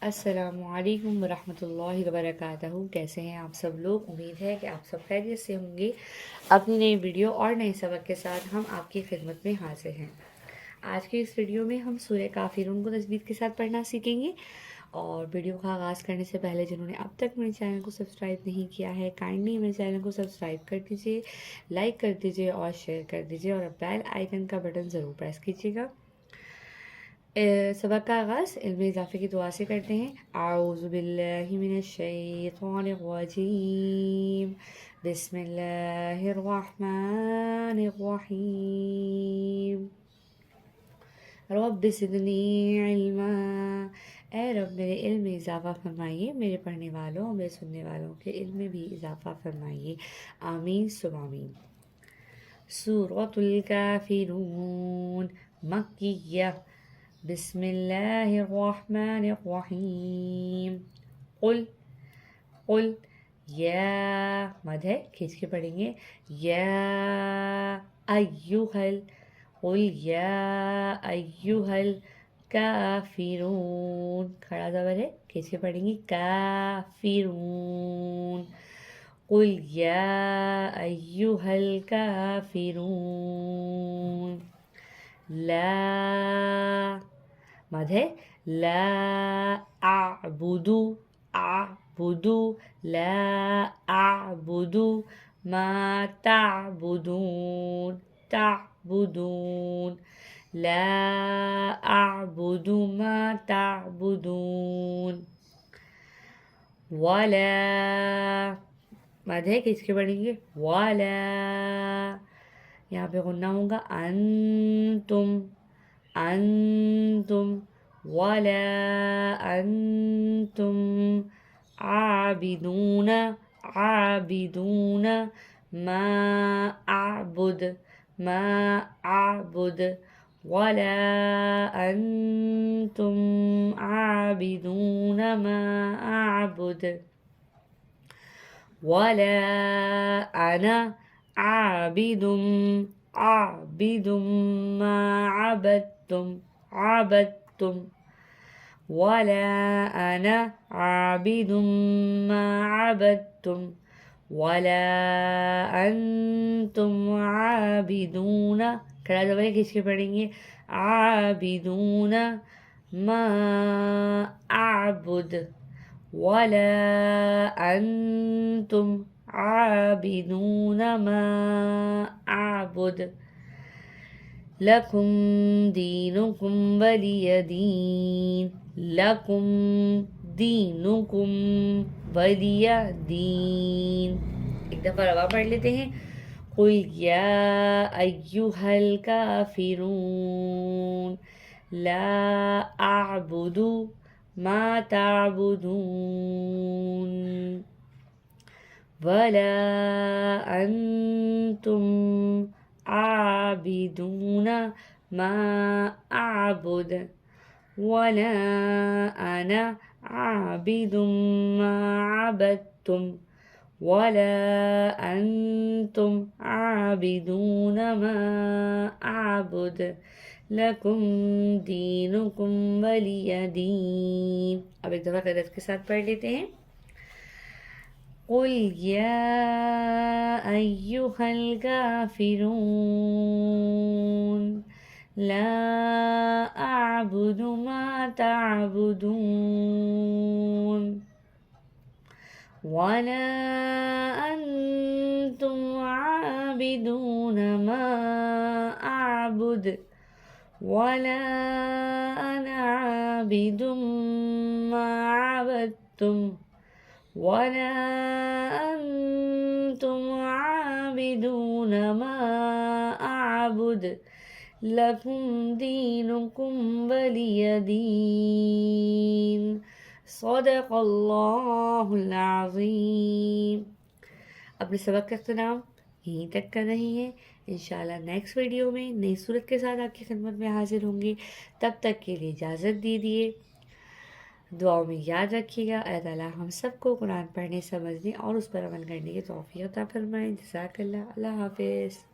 السلام علیکم ورحمۃ اللہ وبرکاتہ. کیسے ہیں آپ سب لوگ؟ امید ہے کہ آپ سب خیریت سے ہوں گے. اپنی نئی ویڈیو اور نئے سبق کے ساتھ ہم آپ کی خدمت میں حاضر ہیں. آج کے اس ویڈیو میں ہم سورہ کافرون کو تجوید کے ساتھ پڑھنا سیکھیں گے. اور ویڈیو کا آغاز کرنے سے پہلے جنہوں نے اب تک میرے چینل کو سبسکرائب نہیں کیا ہے، کائنڈلی میرے چینل کو سبسکرائب کر دیجیے، لائک کر دیجیے اور شیئر کر دیجیے، اور بیل آئیکن کا بٹن ضرور پریس کیجیے گا. سبق کا آغاز علم اضافے کی دعا سے کرتے ہیں. اعوذ باللہ من الشیطان الرجیم، بسم اللہ الرحمن الرحیم. رب زدنی علما، اے رب میرے علم میں اضافہ فرمائیے، میرے پڑھنے والوں اور میرے سننے والوں کے علم میں بھی اضافہ فرمائیے. آمین ثم آمین. سورۃ الکافرون مکیہ. بسم اللہ الرحمن الرحیم. قل یا، مد ہے کھینچ کے پڑھیں گے، یا ایوہل، قل یا ایوہل کافرون، کھڑا زبر ہے کھینچ کے پڑھیں گے، کافرون. قل یا ایوہل کافرون. لا، مد ہے، لا اعبدو، لا اعبدو ما تعبدون، لا اعبد ما تعبدون. ولا، مد ہے کس کے پڑھیں گے، ولا، یہاں پہ غنہ ہوگا، انتم ولا انتم عابدون ما اعبد ولا انتم عابدون ما اعبد ولا انا عابد ما عبدتم ولا انا عابد ما عبدتم ولا انتم عابدون، کھڑا زبر کھینچ کے پڑھیں گے، عابدون ما اعبد ولا انتم عابدون ما اعبد لکم دینکم ولی دین. لکم دینکم ولی دین. ایک دفعہ روا پڑھ لیتے ہیں. قل یا ایہا الکافرون لا اعبد ما تعبدون ولا انتم عابدون ما اعبد ولا انا عابد ما عبدتم ولا انتم عابدون ما اعبد لکم دینکم ولی دین. اب ایک دفعہ قدرت کے ساتھ پڑھ لیتے ہیں. قل یا ایہا الکافرون لا اعبد ما تعبدون ولا انتم عابدون ما اعبد ولا انا عابد ما عبدتم ولا انتم عابدون ما اعبد لکم دینکم ولی دین. صدق اللہ العظیم. اپنے سبق کا اختتام یہیں تک کر رہے ہیں. انشاءاللہ نیکسٹ ویڈیو میں نئی صورت کے ساتھ آپ کی خدمت میں حاضر ہوں گے. تب تک کے لیے اجازت دیجیے. دعاؤں میں یاد رکھیے گا. اللہ تعالیٰ ہم سب کو قرآن پڑھنے، سمجھنے اور اس پر عمل کرنے کی توفیق عطا فرمائے. جزاک اللہ. اللہ حافظ.